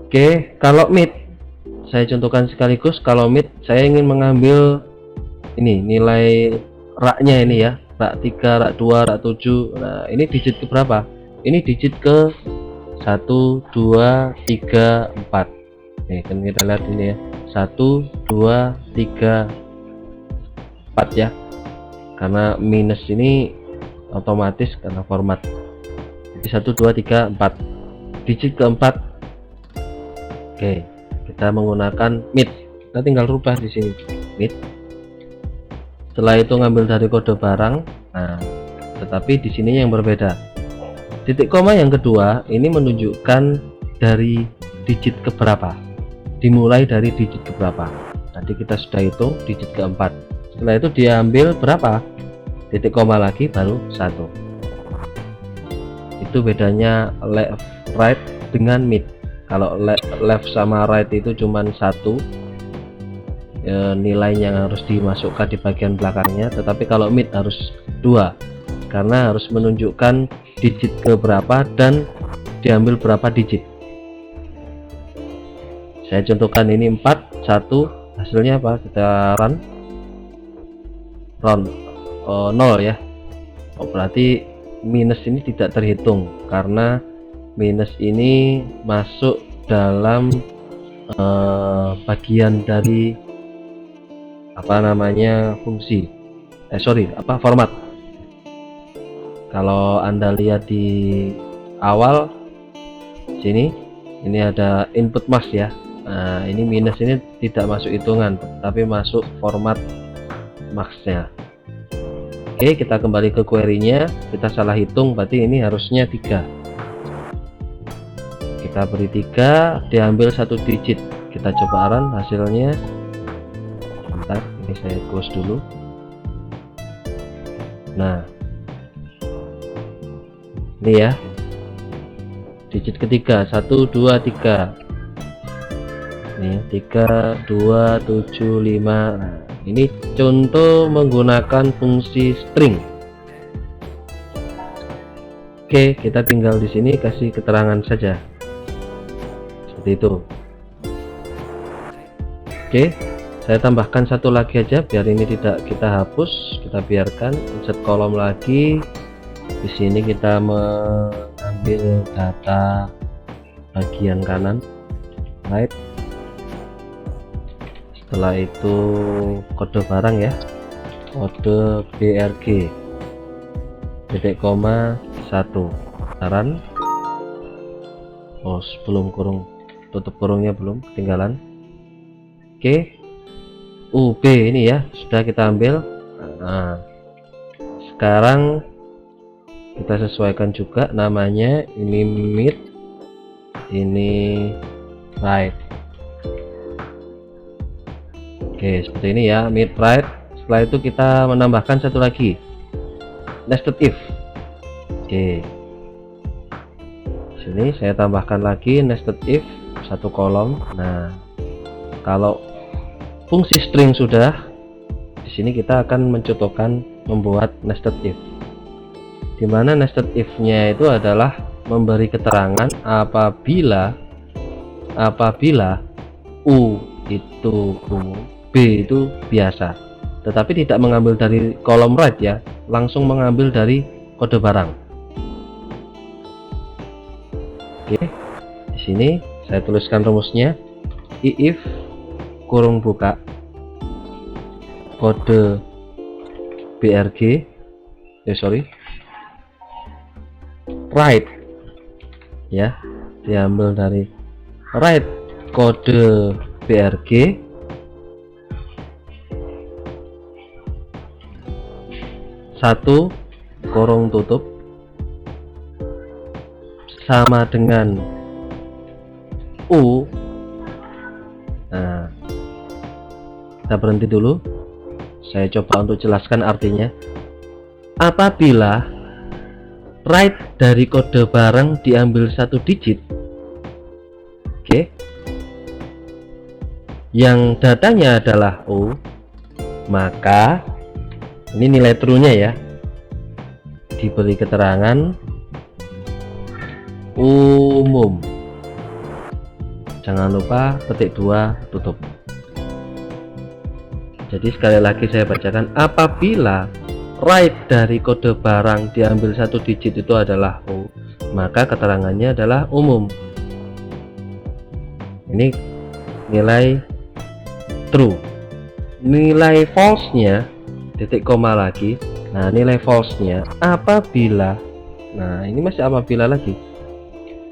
Oke, kalau mid saya contohkan sekaligus. Kalau mid saya ingin mengambil ini nilai raknya ini ya, rak 3, rak 2, rak 7. Nah, ini digit ke berapa? Ini digit ke 1, 2, 3, 4. Nih kan kita lihat ini ya, 1, 2, 3, 4 ya, karena minus ini otomatis karena format. Jadi 1, 2, 3, 4, digit keempat. Oke, kita menggunakan mid. Kita tinggal rubah di sini mid. Setelah itu ngambil dari kode barang. Nah, tetapi di sini yang berbeda. Titik koma yang kedua ini menunjukkan dari digit keberapa. Dimulai dari digit keberapa. Nanti kita sudah hitung digit keempat. Setelah itu diambil berapa? Titik koma lagi baru 1. Itu bedanya left right dengan mid. Kalau left sama right itu cuman 1 nilainya yang harus dimasukkan di bagian belakangnya, tetapi kalau mid harus 2 karena harus menunjukkan digit ke berapa dan diambil berapa digit. Saya contohkan ini 4, 1, hasilnya apa? Kita run 0 ya. Berarti minus ini tidak terhitung karena minus ini masuk dalam bagian dari apa namanya fungsi format. Kalau Anda lihat di awal sini ini ada input mask ya. Nah, ini minus ini tidak masuk hitungan tapi masuk format masknya. Oke, kita kembali ke query-nya. Kita salah hitung, berarti ini harusnya 3. Kita beri 3, diambil 1 digit. Kita coba run hasilnya. Bentar, ini saya close dulu. Nah, ini ya, digit ketiga 1, 2, 3. Nih 3, 2, 7, 5. Nah, ini contoh menggunakan fungsi string. Oke, kita tinggal di sini kasih keterangan saja seperti itu. Oke, saya tambahkan satu lagi aja biar ini tidak kita hapus. Kita biarkan, insert kolom lagi. Di sini kita mengambil data bagian kanan right. Setelah itu kode barang ya, kode BRG titik koma 1 saran. Oh, sebelum kurung, tutup kurungnya belum, ketinggalan. Oke, UB ini ya sudah kita ambil. Nah, sekarang kita sesuaikan juga namanya, ini mid, ini right. Oke, seperti ini ya, mid right. Setelah itu kita menambahkan satu lagi, nested if. Oke, sini saya tambahkan lagi nested if satu kolom. Nah, kalau fungsi string sudah, di sini kita akan mencontohkan membuat nested if, dimana nested if nya itu adalah memberi keterangan apabila U itu umum, B itu biasa, tetapi tidak mengambil dari kolom right ya, langsung mengambil dari kode barang. Oke, di sini saya tuliskan rumusnya, if kurung buka kode BRG right ya, diambil dari right kode BRG satu kurung tutup sama dengan U. Nah, kita berhenti dulu, saya coba untuk jelaskan artinya. Apabila right dari kode barang diambil satu digit, oke, yang datanya adalah O, maka ini nilai true-nya ya, diberi keterangan umum. jangan lupa petik 2 tutup. Jadi sekali lagi saya bacakan, apabila right dari kode barang diambil 1 digit itu adalah O, maka keterangannya adalah umum. Ini nilai true. Nilai false nya titik koma lagi. Nah, nilai false nya apabila, nah ini masih apabila lagi,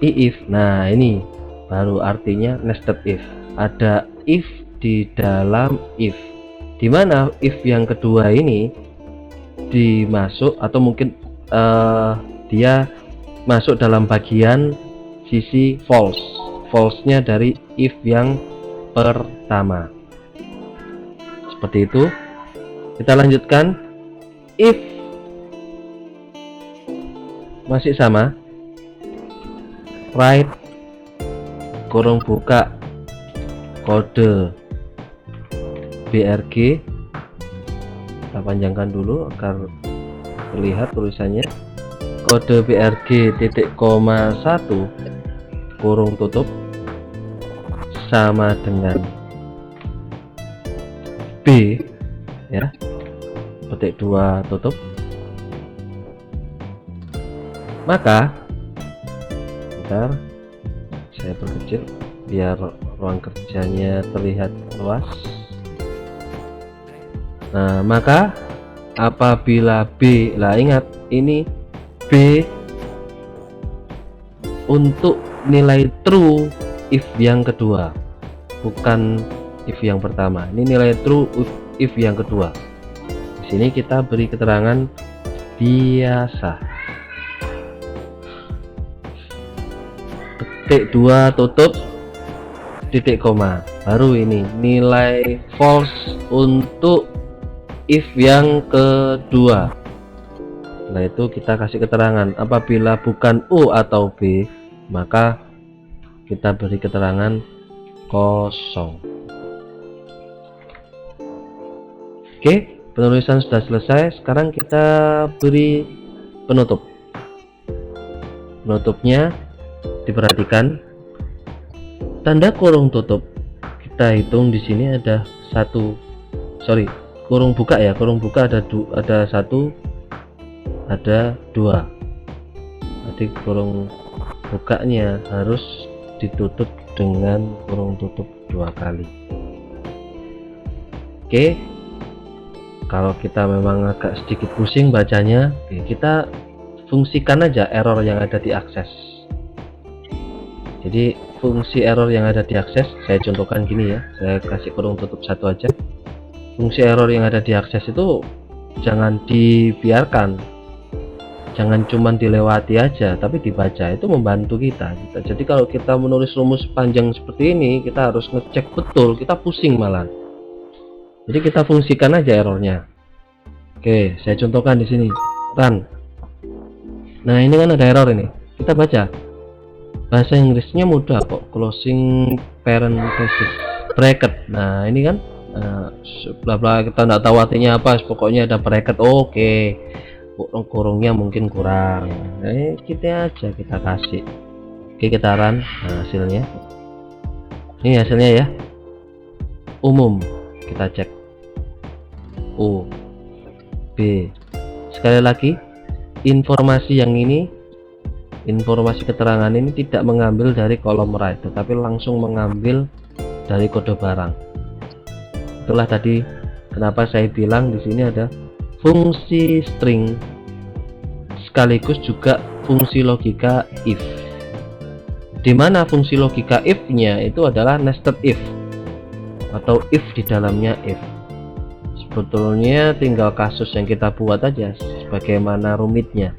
if. Nah, ini baru artinya nested if. Ada if di dalam if, dimana if yang kedua ini dimasuk atau mungkin dia masuk dalam bagian sisi false nya dari if yang pertama. Seperti itu. Kita lanjutkan. If masih sama, right kurung buka kode BRG, kita panjangkan dulu agar terlihat tulisannya. Kode BRG titik koma 1 kurung tutup sama dengan B, ya, petik 2 tutup. Maka bentar, saya perkecil biar ruang kerjanya terlihat luas. Nah, maka apabila B, lah ingat ini B untuk nilai true if yang kedua, bukan if yang pertama. Ini nilai true if yang kedua. Di sini kita beri keterangan biasa. Petik 2 tutup titik koma. Baru ini nilai false untuk if yang kedua. Setelah itu kita kasih keterangan apabila bukan U atau B, maka kita beri keterangan kosong. Oke, penulisan sudah selesai. Sekarang kita beri penutup. Penutupnya diperhatikan, tanda kurung tutup kita hitung di sini ada kurung buka ya, kurung buka ada 1, ada 2. Nanti kurung bukanya harus ditutup dengan kurung tutup 2 kali. Oke, kalau kita memang agak sedikit pusing bacanya, kita fungsikan aja error yang ada di akses. Jadi fungsi error yang ada di akses, saya contohkan gini ya, saya kasih kurung tutup 1 aja. Fungsi error yang ada di akses itu jangan dibiarkan, jangan cuman dilewati aja, tapi dibaca, itu membantu kita. Jadi kalau kita menulis rumus panjang seperti ini, kita harus ngecek betul, kita pusing malah. Jadi kita fungsikan aja errornya. Oke, saya contohkan di sini, run. Nah, ini kan ada error ini, kita baca. Bahasa Inggrisnya mudah kok, closing parenthesis bracket. Nah, ini kan bla bla, kita nggak tahu artinya apa, pokoknya ada bracket. Oke, kurungnya mungkin kurang, kita aja kita kasih. Oke, kita run. Nah, hasilnya ini hasilnya ya, umum. Kita cek U, B. Sekali lagi, informasi yang ini, informasi keterangan ini tidak mengambil dari kolom right, tetapi langsung mengambil dari kode barang. Itulah tadi kenapa saya bilang di sini ada fungsi string sekaligus juga fungsi logika if, dimana fungsi logika if-nya itu adalah nested if atau if di dalamnya if. Sebetulnya tinggal kasus yang kita buat aja sebagaimana rumitnya,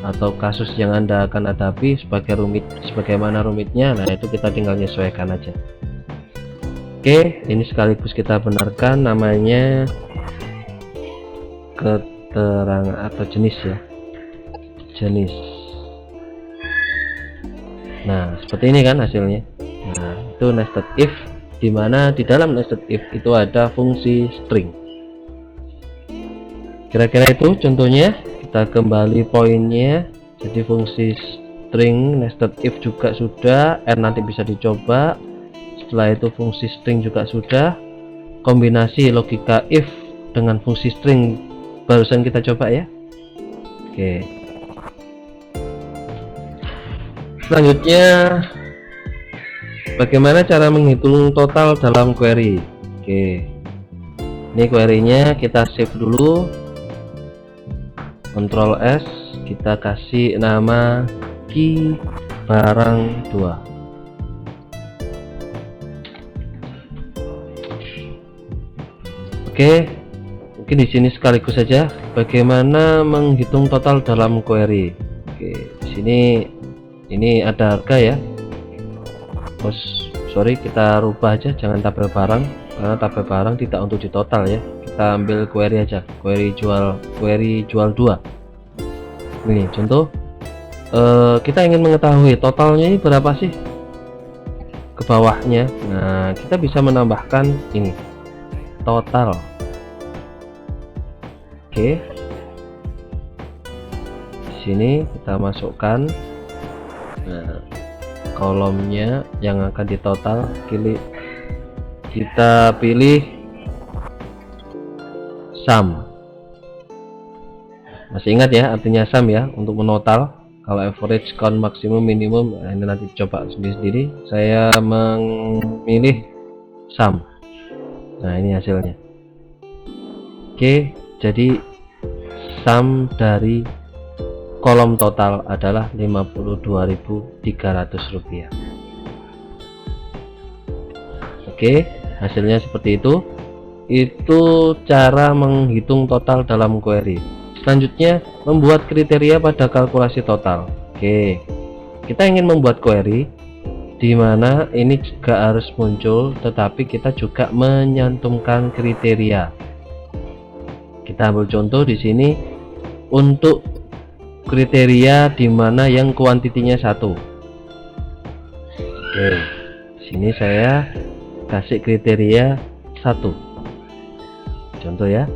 atau kasus yang Anda akan hadapi sebagaimana rumitnya. Nah, itu kita tinggal menyesuaikan aja. Oke, ini sekaligus kita benarkan namanya keterangan atau jenis ya, jenis. Nah, seperti ini kan hasilnya. Nah, itu nested if, dimana di dalam nested if itu ada fungsi string. Kira-kira itu contohnya. Kita kembali poinnya. Jadi fungsi string nested if juga sudah, R nanti bisa dicoba. Setelah itu fungsi string juga sudah. Kombinasi logika if dengan fungsi string barusan kita coba ya. Oke. Selanjutnya, bagaimana cara menghitung total dalam query? Oke. Ini query-nya kita save dulu. Ctrl S, kita kasih nama key barang 2. Oke, mungkin di sini sekaligus saja bagaimana menghitung total dalam query. Oke, di sini ini ada harga ya. Sorry, kita rubah aja, jangan tabel barang, karena tabel barang tidak untuk di total ya. Kita ambil query aja, query jual 2. Ini contoh, kita ingin mengetahui totalnya ini berapa sih ke bawahnya. Nah, kita bisa menambahkan ini total. Oke, di sini kita masukkan kolomnya yang akan ditotal. Kita pilih sum. Masih ingat ya artinya sum ya, untuk menotal. Kalau average, count, maksimum, minimum, nah ini nanti coba sendiri. Saya memilih sum. Nah, ini hasilnya. Oke, jadi sum dari kolom total adalah Rp52.300. Oke, hasilnya seperti itu. Itu cara menghitung total dalam query. Selanjutnya, membuat kriteria pada kalkulasi total. Oke, kita ingin membuat query di mana ini juga harus muncul, tetapi kita juga menyantumkan kriteria. Kita ambil contoh di sini untuk kriteria di mana yang kuantitinya 1. Oke, sini saya kasih kriteria 1. Contoh ya.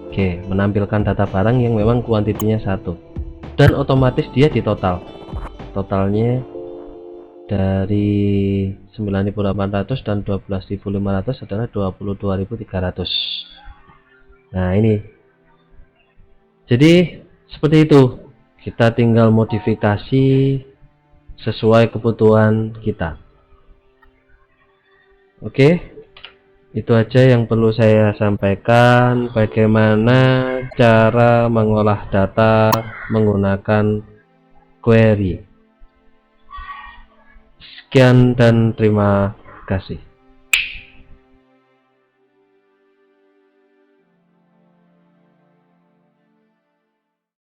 Oke, menampilkan data barang yang memang kuantitinya 1, dan otomatis dia di total. Totalnya dari 9.800 dan 12.500 adalah 22.300. Nah, ini jadi seperti itu, kita tinggal modifikasi sesuai kebutuhan kita. Oke, itu aja yang perlu saya sampaikan, bagaimana cara mengolah data menggunakan query. Sekian dan terima kasih.